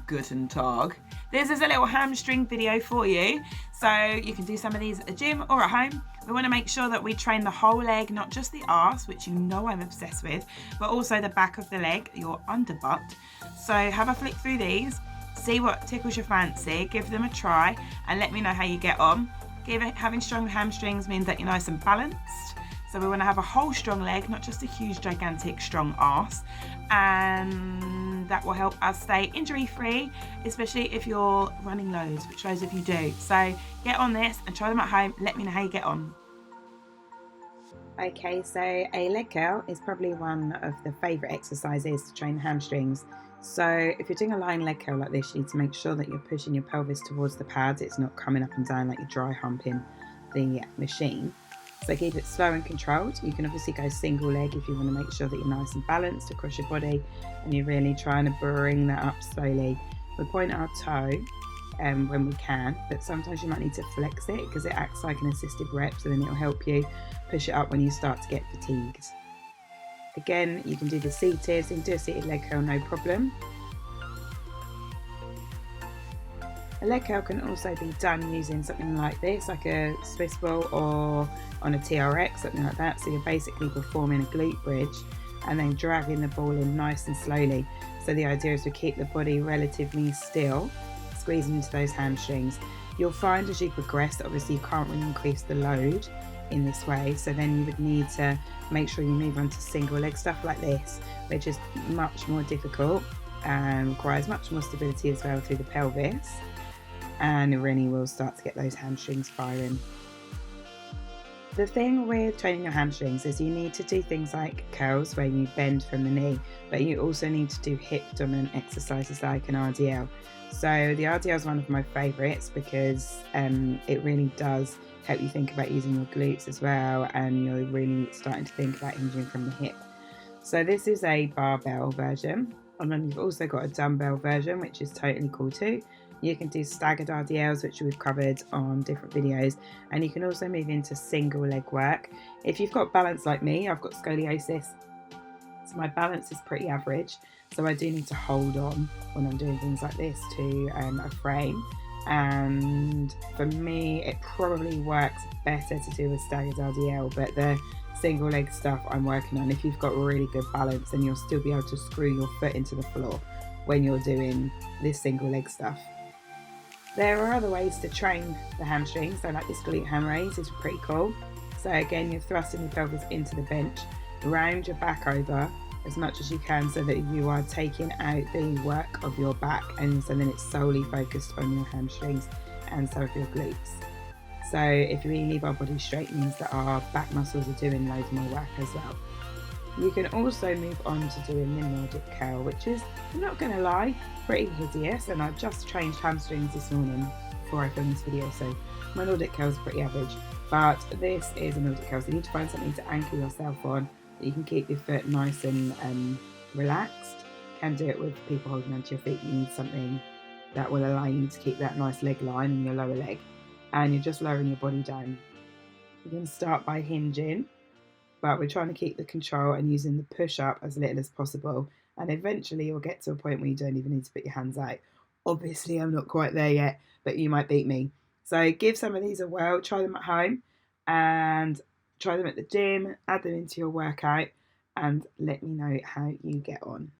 Guten Tag. This is a little hamstring video for you. So you can do some of these at the gym or at home. We want to make sure that we train the whole leg, not just the arse, which you know I'm obsessed with, but also the back of the leg, your underbutt. So have a flick through these, see what tickles your fancy, give them a try, and let me know how you get on. Having strong hamstrings means that you're nice and balanced. So we want to have a whole strong leg, not just a huge, gigantic, strong arse. And that will help us stay injury-free, especially if you're running loads, which loads of you do. So get on this and try them at home. Let me know how you get on. Okay, so a leg curl is probably one of the favourite exercises to train the hamstrings. So if you're doing a lying leg curl like this, you need to make sure that you're pushing your pelvis towards the pads. It's not coming up and down like you're dry humping the machine. So keep it slow and controlled. You can obviously go single leg if you want to make sure that you're nice and balanced across your body and you're really trying to bring that up slowly. We point our toe when we can, but sometimes you might need to flex it because it acts like an assisted rep, so then it'll help you push it up when you start to get fatigued. Again, you can do the seated, so you can do a seated leg curl, no problem. A leg curl can also be done using something like this, like a Swiss ball or on a TRX, something like that. So you're basically performing a glute bridge and then dragging the ball in nice and slowly. So the idea is to keep the body relatively still, squeezing into those hamstrings. You'll find as you progress that obviously you can't really increase the load in this way, so then you would need to make sure you move on to single leg stuff like this, which is much more difficult and requires much more stability as well through the pelvis, and it really will start to get those hamstrings firing. The thing with training your hamstrings is you need to do things like curls where you bend from the knee, but you also need to do hip dominant exercises like an RDL. So the RDL is one of my favourites because it really does help you think about using your glutes as well, and you're really starting to think about hinging from the hip. So this is a barbell version, and then you've also got a dumbbell version, which is totally cool too. You can do staggered RDLs, which we've covered on different videos, and you can also move into single leg work. If you've got balance like me, I've got scoliosis, so my balance is pretty average, so I do need to hold on when I'm doing things like this to a frame, and for me it probably works better to do a staggered RDL, but the single leg stuff I'm working on, if you've got really good balance, then you'll still be able to screw your foot into the floor when you're doing this single leg stuff. There are other ways to train the hamstrings, so like this glute ham raise is pretty cool. So again, you're thrusting your pelvis into the bench, round your back over as much as you can so that you are taking out the work of your back, and so then it's solely focused on your hamstrings and some of your glutes. So if we leave our body straight, it means that our back muscles are doing loads more work as well. You can also move on to doing the Nordic curl, which is, I'm not going to lie, pretty hideous, and I just changed hamstrings this morning before I filmed this video, so my Nordic curl is pretty average, but this is a Nordic curl, so you need to find something to anchor yourself on that you can keep your foot nice and relaxed. You can do it with people holding onto your feet. You need something that will allow you to keep that nice leg line in your lower leg, and you're just lowering your body down. You're going to start by hinging, but we're trying to keep the control and using the push up as little as possible, and eventually you'll get to a point where you don't even need to put your hands out. Obviously I'm not quite there yet, but you might beat me. So give some of these a whirl, try them at home and try them at the gym, add them into your workout, and let me know how you get on.